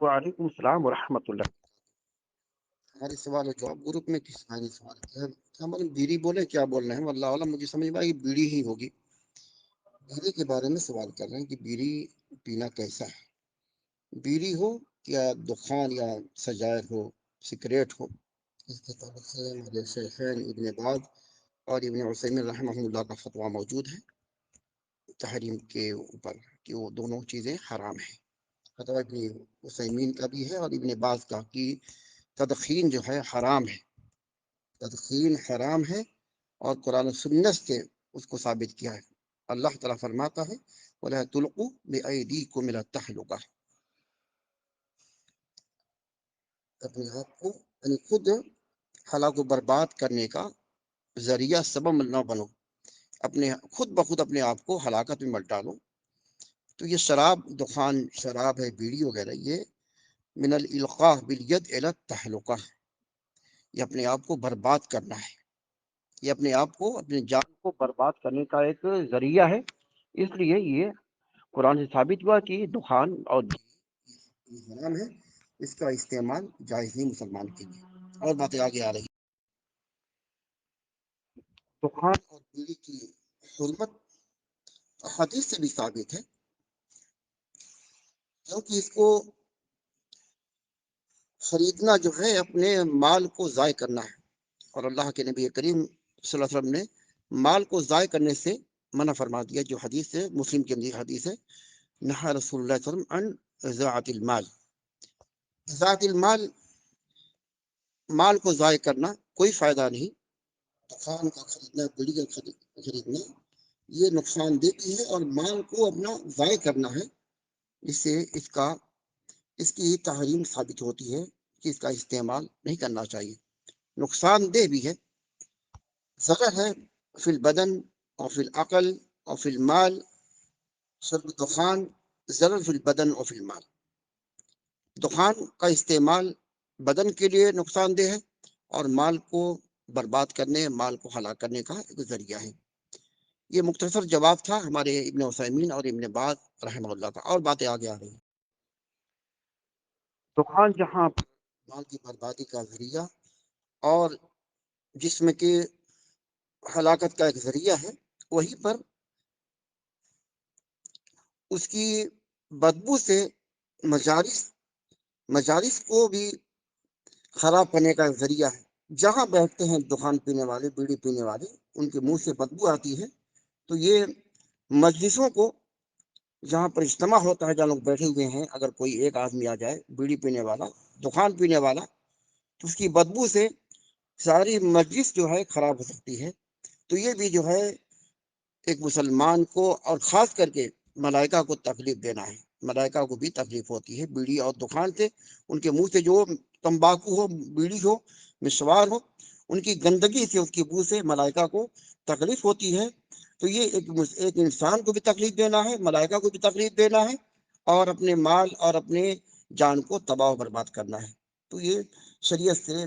وعلیکم السلام ورحمۃ اللہ۔ ہمارے سوال ہے جواب گروپ میں کس نے سوال کیا ہے؟ ہم بیڑی بولے کیا بول رہے ہیں واللہ اعلم، مجھے سمجھ میں آئی بیڑی ہی ہوگی۔ بیڑی کے بارے میں سوال کر رہے ہیں کہ بیڑی پینا کیسا ہے، بیڑی ہو یا دخان یا سجائر ہو، سگریٹ ہو۔ اس کے تعلق سے ہمارے شیخین ابن باز اور ابن عثیمین رحمہ اللہ کا فتویٰ موجود ہے تحریم کے اوپر کہ وہ دونوں چیزیں حرام ہیں۔ فتویٰ ابن عثیمین کا بھی ہے اور ابن باز کا کہ تدخین جو ہے حرام ہے، تدخین حرام ہے، اور قرآن و سنت سے اس کو ثابت کیا ہے۔ اللہ تعالیٰ فرماتا ہے وَلَا تُلْقُوا بِأَيْدِيكُمْ إِلَى التَّهْلُكَةِ، اپنے آپ کو یعنی خود ہلاک و برباد کرنے کا ذریعہ سبب نہ بنو، اپنے خود بخود اپنے آپ کو ہلاکت میں مت ڈالو۔ تو یہ شراب، دخان شراب ہے، بیڑی وغیرہ، یہ من الالقاء بالید الی التہلکہ، یہ اپنے آپ کو برباد کرنا ہے، یہ اپنے آپ کو اپنے جان کو برباد کرنے کا ایک ذریعہ ہے، اس لیے یہ قرآن سے ثابت ہوا کہ دخان اور حرام ہے، اس کا استعمال جائز نہیں مسلمان کے لیے۔ اور باتیں آگے آ رہی دخان اور بیڑی کی حرمت حدیث سے بھی ثابت ہے، کیونکہ اس کو خریدنا جو ہے اپنے مال کو ضائع کرنا ہے، اور اللہ کے نبی کریم صلی اللہ علیہ وسلم نے مال کو ضائع کرنے سے منع فرما دیا، جو حدیث ہے مسلم کے اندر حدیث ہے، نہا رسول اللہ صلی اللہ علیہ وسلم عن اضاعت المال، اضاعت المال، مال کو ضائع کرنا کوئی فائدہ نہیں۔ دکان کا خریدنا، بیڑی کا خریدنا، یہ نقصان دہ بھی ہے، اور مال کو اپنا ضائع کرنا ہے، اس سے اس کی تحریم ثابت ہوتی ہے کہ اس کا استعمال نہیں کرنا چاہیے، نقصان دہ بھی ہے، ضرر ہے فی البدن اور فی العقل اور فی المال، شرب دخان ضرر فی البدن اور فی المال، دخان کا استعمال بدن کے لیے نقصان دہ ہے اور مال کو برباد کرنے، مال کو ہلاک کرنے کا ایک ذریعہ ہے۔ یہ مختصر جواب تھا ہمارے ابن عثیمین اور ابن باز رحمہ اللہ کا، اور باتیں آگے آ رہی ہیں۔ دخان جہاں مال کی بربادی کا ذریعہ اور جسم کے ہلاکت کا ایک ذریعہ ہے، وہیں پر اس کی بدبو سے مجالس کو بھی خراب کرنے کا ایک ذریعہ ہے۔ جہاں بیٹھتے ہیں دخان پینے والے، بیڑی پینے والے، ان کے منہ سے بدبو آتی ہے، تو یہ مجلسوں کو، جہاں پر اجتماع ہوتا ہے، جہاں لوگ بیٹھے ہوئے ہیں، اگر کوئی ایک آدمی آ جائے بیڑی پینے والا، دخان پینے والا، تو اس کی بدبو سے ساری مجلس جو ہے خراب ہو سکتی ہے۔ تو یہ بھی جو ہے ایک مسلمان کو، اور خاص کر کے ملائکہ کو تکلیف دینا ہے، ملائکہ کو بھی تکلیف ہوتی ہے بیڑی اور دخان سے، ان کے منہ سے جو تمباکو ہو، بیڑی ہو، مسوار ہو، ان کی گندگی سے، اس کی بو سے ملائکہ کو تکلیف ہوتی ہے۔ تو یہ ایک انسان کو بھی تکلیف دینا ہے، ملائکہ کو بھی تکلیف دینا ہے، اور اپنے مال اور اپنے جان کو تباہ و برباد کرنا ہے۔ تو یہ شریعت سے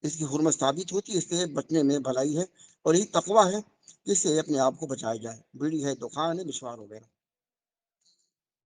اس کی حرمت ثابت ہوتی ہے، اس سے بچنے میں بھلائی ہے، اور یہی تقویٰ ہے جس سے اپنے آپ کو بچایا جائے۔ بیڑی ہے، دخان ہے، مسوار وغیرہ۔